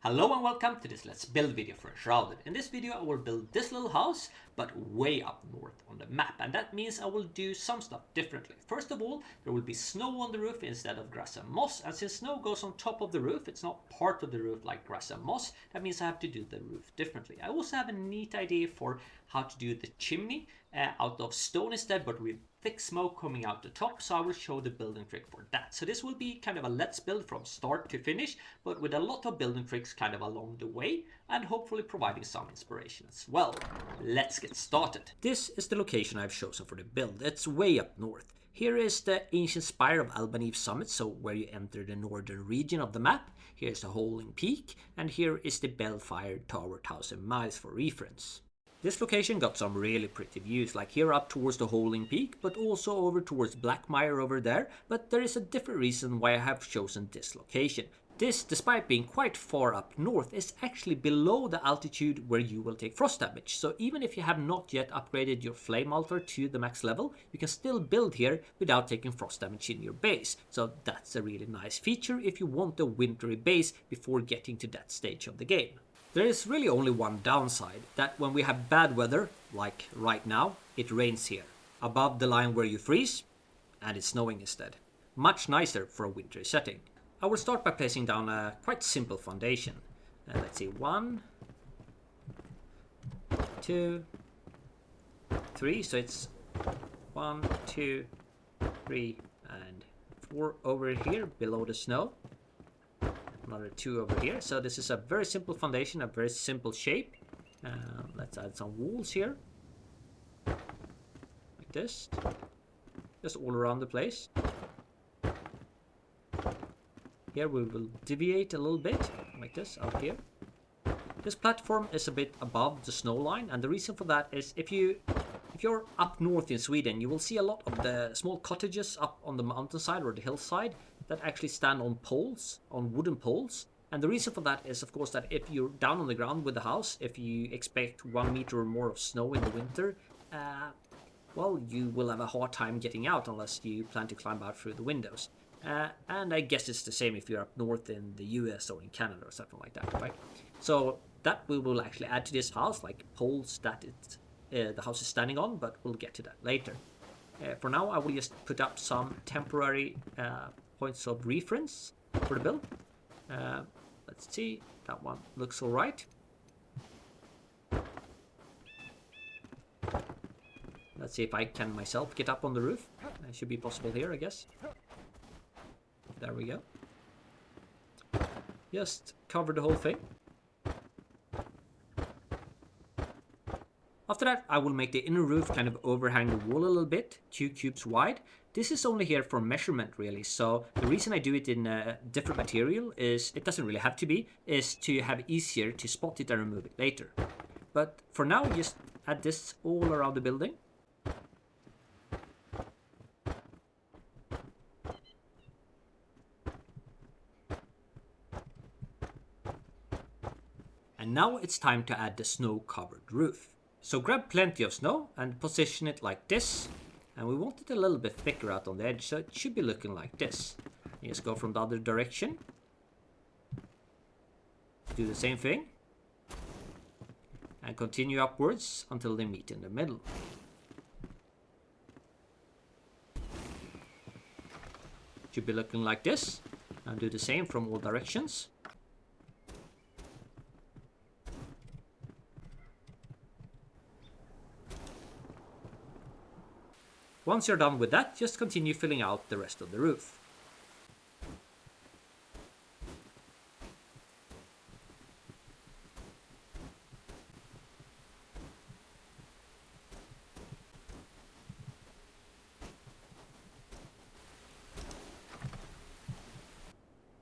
Hello and welcome to this Let's Build video for Enshrouded. In this video I will build this little house, but way up north on the map, and that means I will do some stuff differently. First of all, there will be snow on the roof instead of grass and moss, and since snow goes on top of the roof, it's not part of the roof like grass and moss, that means I have to do the roof differently. I also have a neat idea for how to do the chimney out of stone instead, but with thick smoke coming out the top, so I will show the building trick for that. So this will be kind of a let's build from start to finish, but with a lot of building tricks kind of along the way, and hopefully providing some inspiration as well. Let's get started. This is the location I've chosen for the build. It's way up north. Here is the ancient spire of Albaneve Summits, so where you enter the northern region of the map. Here's the Holding Peak, and here is the Belfire Tower 1000 miles for reference. This location got some really pretty views, like here up towards the Holding Peak, but also over towards Blackmire over there, but there is a different reason why I have chosen this location. This, despite being quite far up north, is actually below the altitude where you will take frost damage, so even if you have not yet upgraded your flame altar to the max level, you can still build here without taking frost damage in your base, so that's a really nice feature if you want a wintry base before getting to that stage of the game. There is really only one downside, that when we have bad weather, like right now, it rains here, above the line where you freeze, and it's snowing instead. Much nicer for a wintry setting. I will start by placing down a quite simple foundation. Let's see, 1, 2, 3, so it's 1, 2, 3, and 4 over here below the snow. Another 2 over here. So this is a very simple foundation, a very simple shape. Let's add some walls here, like this, just all around the place. Here we will deviate a little bit, like this, out here. This platform is a bit above the snow line, and the reason for that is if you're up north in Sweden, you will see a lot of the small cottages up on the mountainside or the hillside that actually stand on poles, on wooden poles. And the reason for that is, of course, that if you're down on the ground with the house, if you expect 1 meter or more of snow in the winter, well, you will have a hard time getting out unless you plan to climb out through the windows. And I guess it's the same if you're up north in the US or in Canada or something like that, right? So that we will actually add to this house, like poles that the house is standing on, but we'll get to that later. For now, I will just put up some temporary points of reference for the build. Let's see, that one looks all right. Let's see if I can myself get up on the roof. It should be possible here, I guess. There we go. Just cover the whole thing. After that, I will make the inner roof kind of overhang the wall a little bit, 2 cubes wide. This is only here for measurement really, so the reason I do it in a different material is, it doesn't really have to be, is to have it easier to spot it and remove it later. But for now, just add this all around the building. And now it's time to add the snow-covered roof. So grab plenty of snow and position it like this. And we want it a little bit thicker out on the edge, so it should be looking like this. You just go from the other direction. Do the same thing. And continue upwards until they meet in the middle. Should be looking like this. And do the same from all directions. Once you're done with that, just continue filling out the rest of the roof.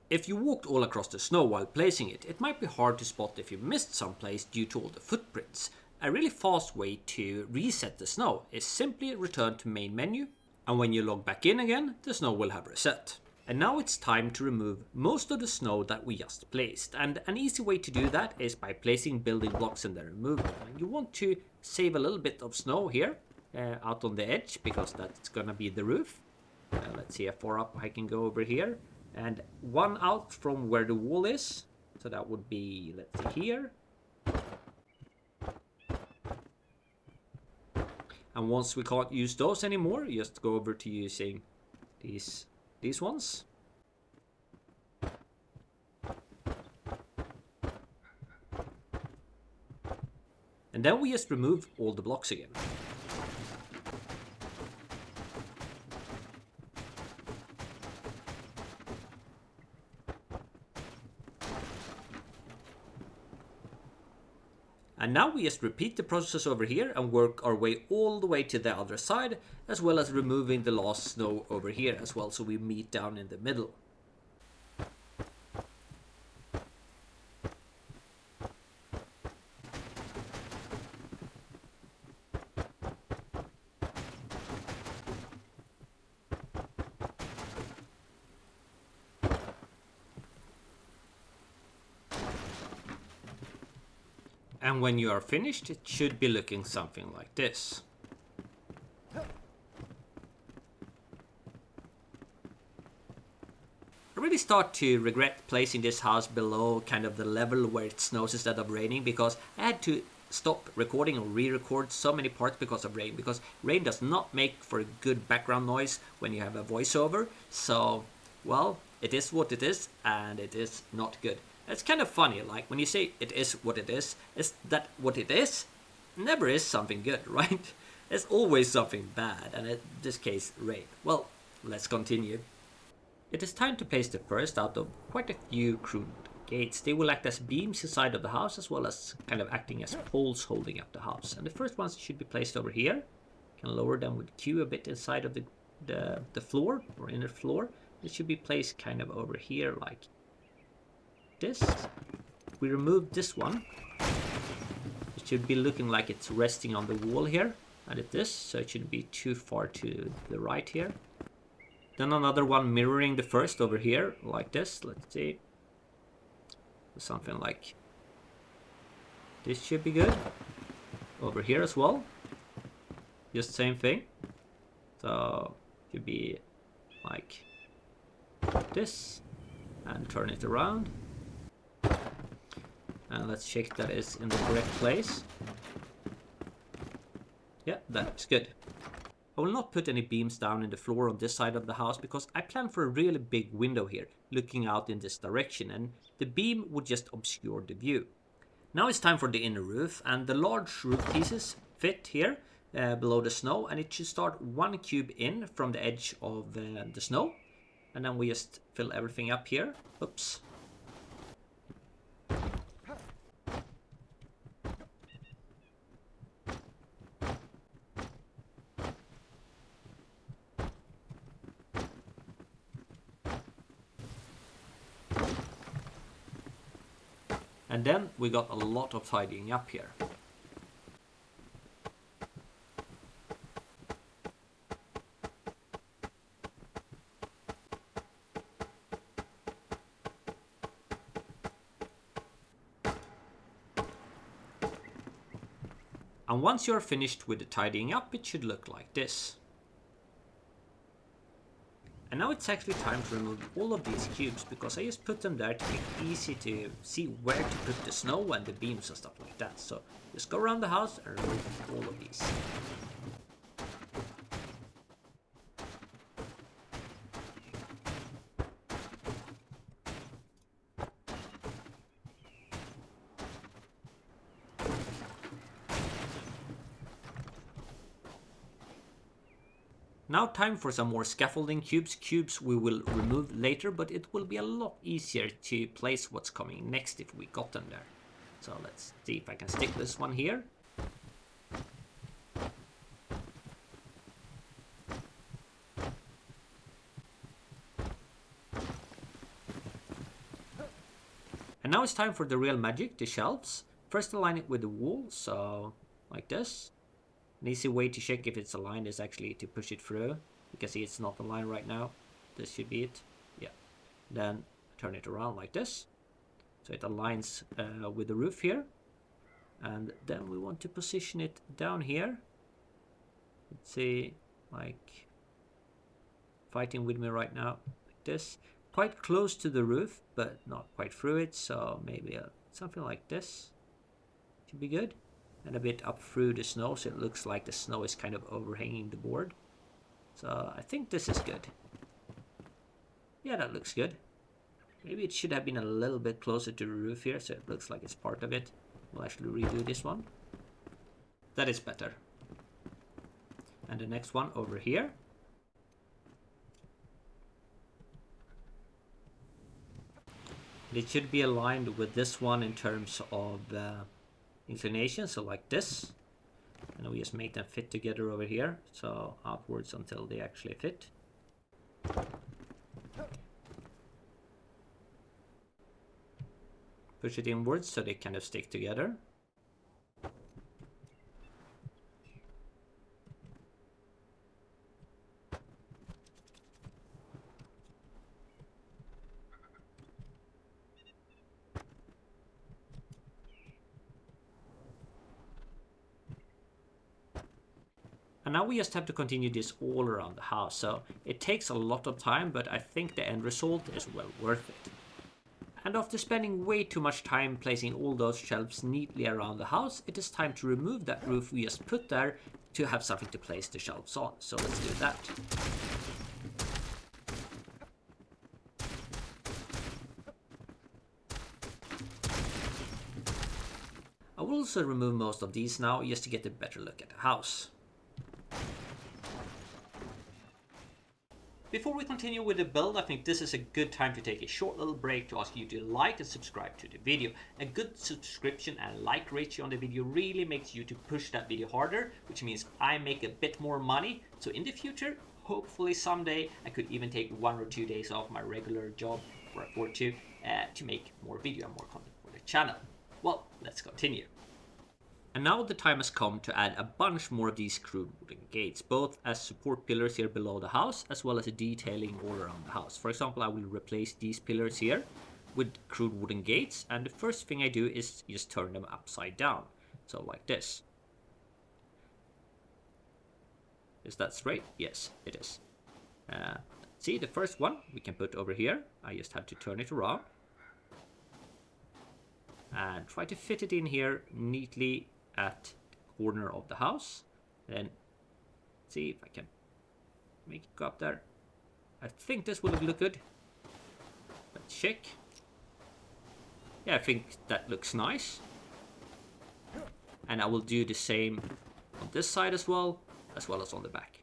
If you walked all across the snow while placing it, it might be hard to spot if you missed some place due to all the footprints. A really fast way to reset the snow is simply return to main menu, and when you log back in again, the snow will have reset. And now it's time to remove most of the snow that we just placed, and an easy way to do that is by placing building blocks and then removing them. And you want to save a little bit of snow here, out on the edge, because that's gonna be the roof. Let's see how far up I can go over here. And one out from where the wall is. So that would be, let's see here. And once we can't use those anymore, you just go over to using these ones. And then we just remove all the blocks again. And now we just repeat the process over here and work our way all the way to the other side, as well as removing the last snow over here as well, so we meet down in the middle. And when you are finished, it should be looking something like this. I really start to regret placing this house below kind of the level where it snows instead of raining, because I had to stop recording or re-record so many parts because of rain, because rain does not make for a good background noise when you have a voiceover. So, well, it is what it is, and it is not good. It's kind of funny, like when you say it is what it is that what it is never is something good, right? It's always something bad, and in this case, rain. Well, let's continue. It is time to place the first out of quite a few crude gates. They will act as beams inside of the house, as well as kind of acting as poles holding up the house. And the first ones should be placed over here. You can lower them with Q a bit inside of the floor, or inner floor. It should be placed kind of over here, like this. We remove this one. It should be looking like it's resting on the wall here, and it is, so it shouldn't be too far to the right here. Then another one mirroring the first over here, like this. Let's see. Something like this should be good. Over here as well. Just same thing. So it should be like this, and turn it around. And let's check that it's in the correct place. Yeah, that's good. I will not put any beams down in the floor on this side of the house, because I plan for a really big window here, looking out in this direction, and the beam would just obscure the view. Now it's time for the inner roof, and the large roof pieces fit here below the snow, and it should start 1 cube in from the edge of the snow. And then we just fill everything up here. Oops. And then we got a lot of tidying up here. And once you're finished with the tidying up, it should look like this. And now it's actually time to remove all of these cubes, because I just put them there to make it easy to see where to put the snow and the beams and stuff like that. So just go around the house and remove all of these. Now time for some more scaffolding cubes. Cubes we will remove later, but it will be a lot easier to place what's coming next if we got them there. So let's see if I can stick this one here. And now it's time for the real magic, the shelves. First align it with the wall, so like this. An easy way to check if it's aligned is actually to push it through. You can see it's not aligned right now. This should be it. Yeah. Then turn it around like this. So it aligns with the roof here. And then we want to position it down here. Let's see, like fighting with me right now, like this. quite close to the roof, but not quite through it. So maybe something like this should be good. And a bit up through the snow, so it looks like the snow is kind of overhanging the board. So I think this is good. Yeah, that looks good. Maybe it should have been a little bit closer to the roof here, so it looks like it's part of it. We'll actually redo this one. That is better. And the next one over here. It should be aligned with this one in terms of inclination, so like this. And we just make them fit together over here, so outwards until they actually fit. Push it inwards so they kind of stick together. And now we just have to continue this all around the house. So it takes a lot of time, but I think the end result is well worth it. And after spending way too much time placing all those shelves neatly around the house, it is time to remove that roof we just put there to have something to place the shelves on. So let's do that. I will also remove most of these now just to get a better look at the house. Before we continue with the build, I think this is a good time to take a short little break to ask you to like and subscribe to the video. A good subscription and like ratio on the video really makes you to push that video harder, which means I make a bit more money. So in the future, hopefully someday, I could even take 1 or 2 days off my regular job or two to make more video and more content for the channel. Well, let's continue. And now the time has come to add a bunch more of these crude wooden gates, both as support pillars here below the house, as well as a detailing all around the house. For example, I will replace these pillars here with crude wooden gates, and the first thing I do is just turn them upside down. So like this. Is that straight? Yes, it is. See, the first one we can put over here. I just have to turn it around. And try to fit it in here neatly at the corner of the house. Then see if I can make it go up there. I think this will look good. Let's check. Yeah, I think that looks nice. And I will do the same on this side as well as on the back.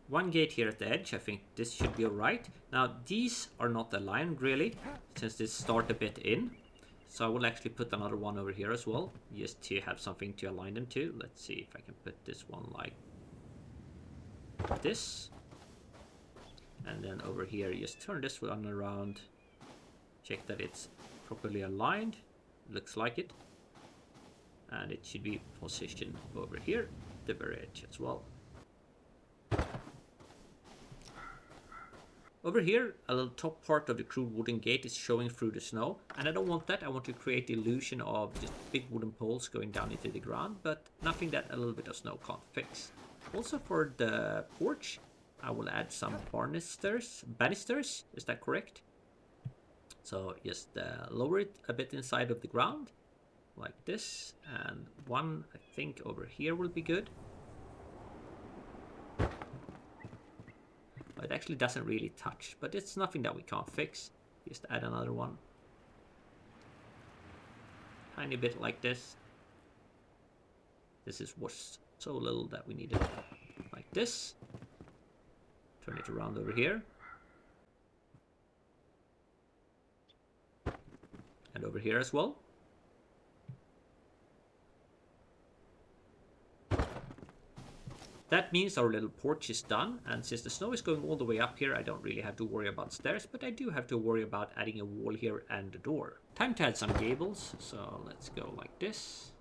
One gate here at the edge, I think this should be alright. Now these are not aligned really, since they start a bit in. So I will actually put another one over here as well, just to have something to align them to. Let's see if I can put this one like this. And then over here, just turn this one around. Check that it's properly aligned. Looks like it. And it should be positioned over here, the very edge as well. Over here, a little top part of the crude wooden gate is showing through the snow, and I don't want that. I want to create the illusion of just big wooden poles going down into the ground, but nothing that a little bit of snow can't fix. Also for the porch, I will add some banisters, is that correct? So just lower it a bit inside of the ground, like this, and one I think over here will be good. It actually doesn't really touch, but it's nothing that we can't fix. Just add another one. Tiny bit like this. This was so little that we needed like this. Turn it around over here. And over here as well. That means our little porch is done, and since the snow is going all the way up here, I don't really have to worry about stairs, but I do have to worry about adding a wall here and a door. Time to add some gables, so let's go like this.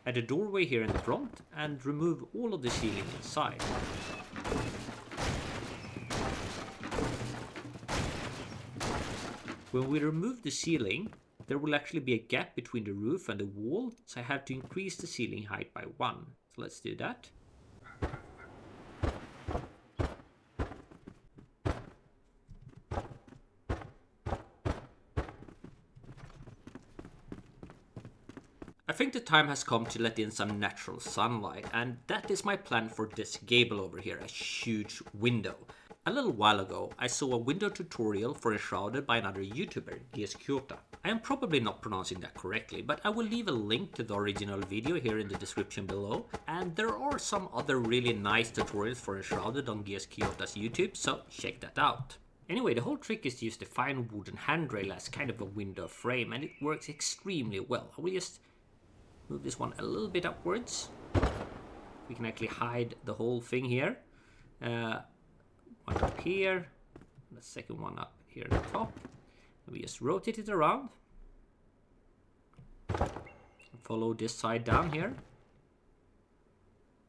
add a doorway here in the front and remove all of the ceiling inside. When we remove the ceiling, there will actually be a gap between the roof and the wall, so I have to increase the ceiling height by 1. So let's do that. I think the time has come to let in some natural sunlight, and that is my plan for this gable over here, a huge window. A little while ago, I saw a window tutorial for Enshrouded by another YouTuber, gskyuta. I am probably not pronouncing that correctly, but I will leave a link to the original video here in the description below. And there are some other really nice tutorials for Enshrouded on gskyuta's YouTube, so check that out. Anyway, the whole trick is to use the fine wooden handrail as kind of a window frame, and it works extremely well. I will just move this one a little bit upwards. We can actually hide the whole thing here. One up here, the second one up here at the top. And we just rotate it around. Follow this side down here.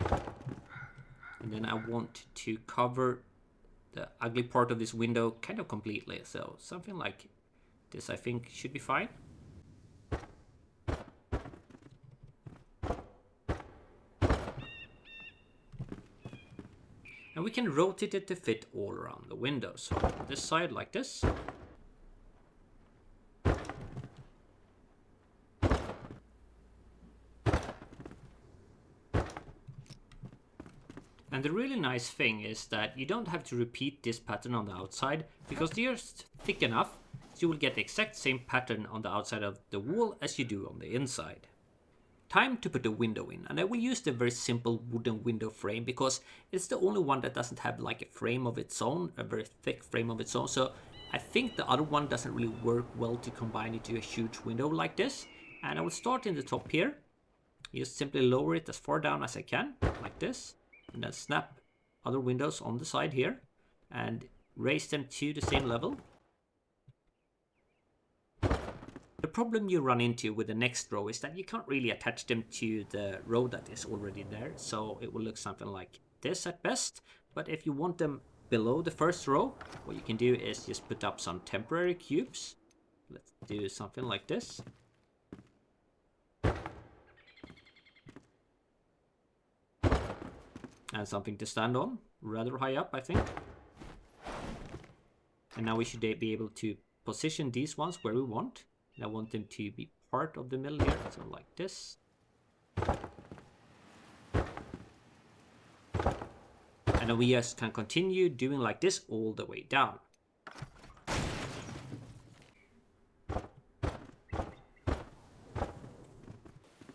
And then I want to cover the ugly part of this window kind of completely. So something like this I think should be fine. And we can rotate it to fit all around the window. So on this side like this. And the really nice thing is that you don't have to repeat this pattern on the outside, because they are thick enough so you will get the exact same pattern on the outside of the wall as you do on the inside. Time to put the window in, and I will use the very simple wooden window frame because it's the only one that doesn't have like a frame of its own, a very thick frame of its own. So I think the other one doesn't really work well to combine it to a huge window like this. And I will start in the top here. Just simply lower it as far down as I can, like this, and then snap other windows on the side here and raise them to the same level. The problem you run into with the next row is that you can't really attach them to the row that is already there, so it will look something like this at best. But if you want them below the first row, what you can do is just put up some temporary cubes. Let's do something like this. And something to stand on, rather high up I think. And now we should be able to position these ones where we want. And I want them to be part of the middle here, so like this. And then we just can continue doing like this all the way down.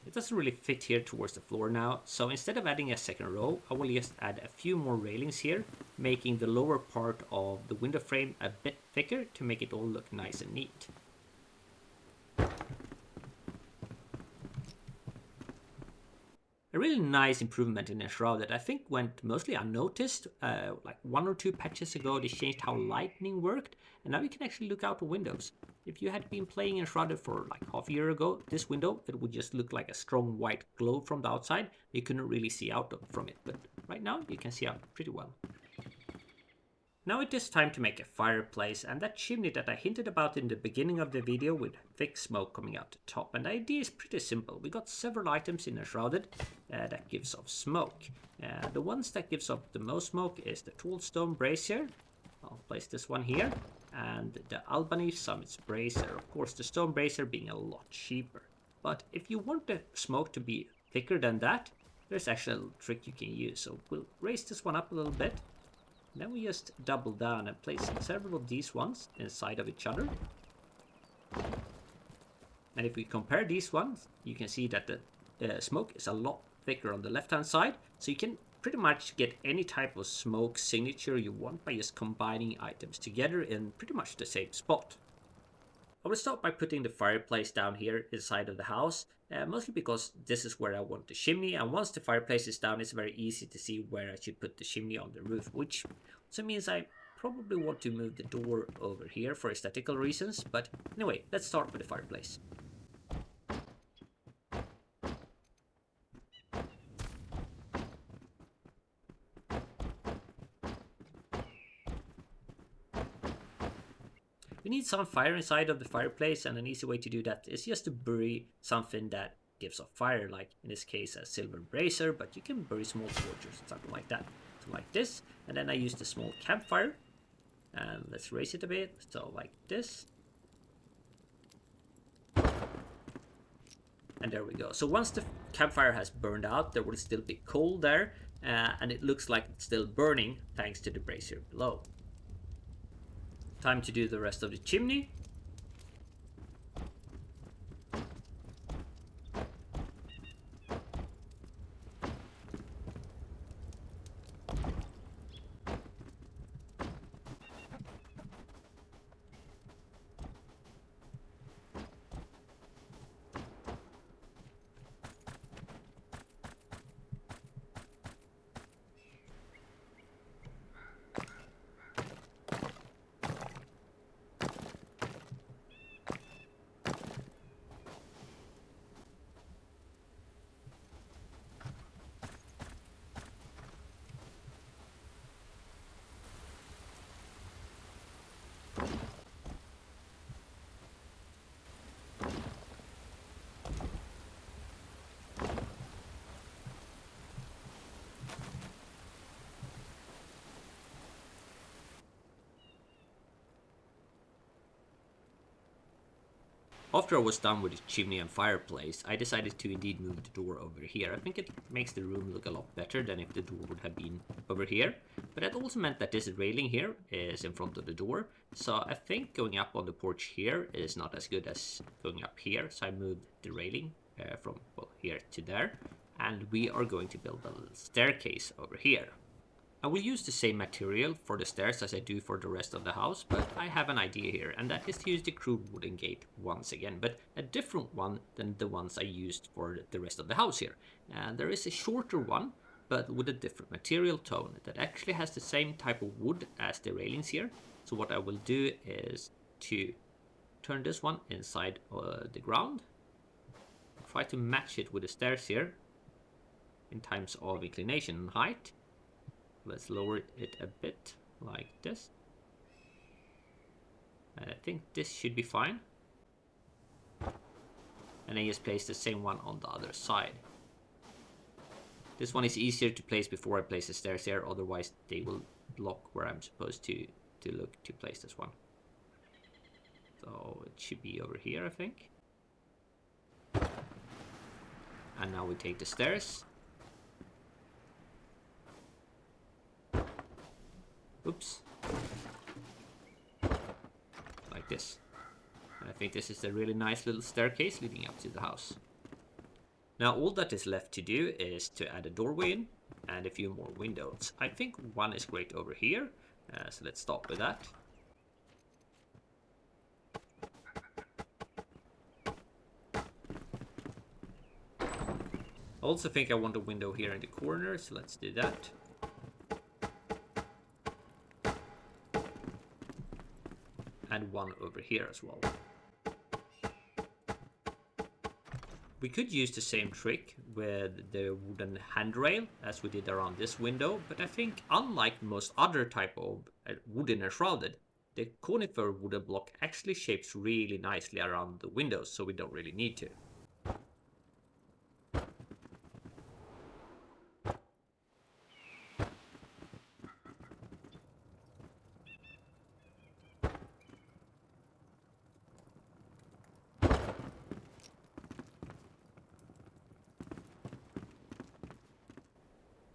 It doesn't really fit here towards the floor now, so instead of adding a second row, I will just add a few more railings here, making the lower part of the window frame a bit thicker to make it all look nice and neat. A really nice improvement in Enshrouded I think went mostly unnoticed. Like 1 or 2 patches ago they changed how lightning worked, and now you can actually look out the windows. If you had been playing Enshrouded for like half a year ago, this window, it would just look like a strong white glow from the outside. You couldn't really see out from it, but right now you can see out pretty well. Now it is time to make a fireplace, and that chimney that I hinted about in the beginning of the video with thick smoke coming out the top. And the idea is pretty simple. We got several items in Enshrouded that gives off smoke. The ones that gives off the most smoke is the tall stone brazier. I'll place this one here. And the Albaneve Summits brazier. Of course, the stone brazier being a lot cheaper. But if you want the smoke to be thicker than that, there's actually a little trick you can use. So we'll raise this one up a little bit. Then we just double down and place several of these ones inside of each other. And if we compare these ones, you can see that the smoke is a lot thicker on the left hand side. So you can pretty much get any type of smoke signature you want by just combining items together in pretty much the same spot. I will start by putting the fireplace down here inside of the house, mostly because this is where I want the chimney, and once the fireplace is down it's very easy to see where I should put the chimney on the roof, which also means I probably want to move the door over here for aesthetical reasons, but anyway, let's start with the fireplace. We need some fire inside of the fireplace, and an easy way to do that is just to bury something that gives off fire, like in this case a silver brazier, but you can bury small torches, something like that. So like this, and then I used a small campfire, and let's raise it a bit, so like this. And there we go. So once the campfire has burned out, there will still be coal there, and it looks like it's still burning thanks to the brazier below. Time to do the rest of the chimney. After I was done with the chimney and fireplace, I decided to indeed move the door over here. I think it makes the room look a lot better than if the door would have been over here. But that also meant that this railing here is in front of the door. So I think going up on the porch here is not as good as going up here. So I moved the railing from here to there. And we are going to build a little staircase over here. I will use the same material for the stairs as I do for the rest of the house, but I have an idea here, and that is to use the crude wooden gate once again, but a different one than the ones I used for the rest of the house here. And there is a shorter one, but with a different material tone that actually has the same type of wood as the railings here. So what I will do is to turn this one inside the ground, try to match it with the stairs here in terms of inclination and height. Let's lower it a bit, like this. And I think this should be fine. And then just place the same one on the other side. This one is easier to place before I place the stairs here, otherwise they will block where I'm supposed to look to place this one. So it should be over here, I think. And now we take the stairs. Oops. Like this. And I think this is a really nice little staircase leading up to the house. Now all that is left to do is to add a doorway in and a few more windows. I think one is great over here, so let's start with that. I also think I want a window here in the corner, so let's do that. And one over here as well. We could use the same trick with the wooden handrail as we did around this window, but I think unlike most other type of wooden enshrouded, the conifer wooden block actually shapes really nicely around the windows, so we don't really need to.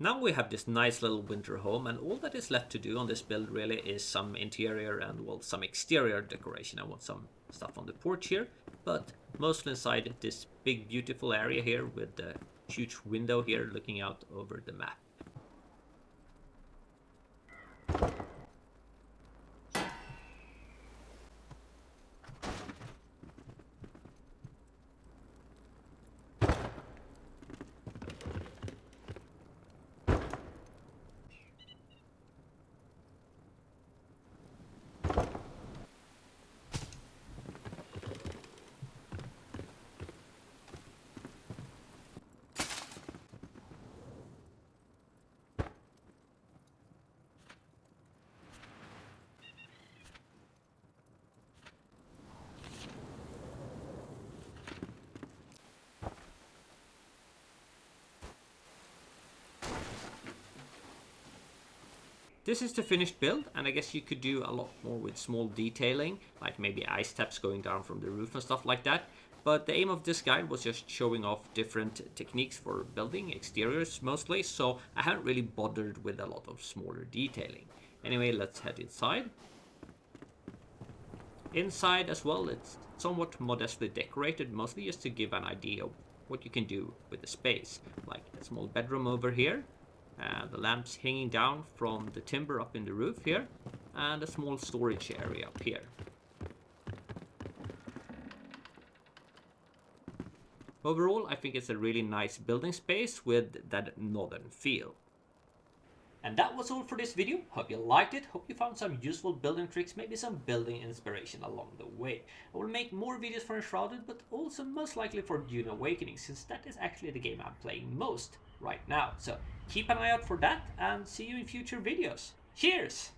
Now we have this nice little winter home, and all that is left to do on this build really is some interior and well, some exterior decoration. I want some stuff on the porch here, but mostly inside this big beautiful area here with the huge window here looking out over the map. This is the finished build, and I guess you could do a lot more with small detailing, like maybe ice taps going down from the roof and stuff like that. But the aim of this guide was just showing off different techniques for building exteriors mostly, so I haven't really bothered with a lot of smaller detailing. Anyway, let's head inside. Inside as well, it's somewhat modestly decorated, mostly just to give an idea of what you can do with the space. Like a small bedroom over here, the lamps hanging down from the timber up in the roof here, and a small storage area up here. Overall, I think it's a really nice building space with that northern feel. And that was all for this video. Hope you liked it. Hope you found some useful building tricks, maybe some building inspiration along the way. I will make more videos for Enshrouded, but also most likely for Dune Awakening, since that is actually the game I'm playing most right now. So keep an eye out for that, and see you in future videos. Cheers!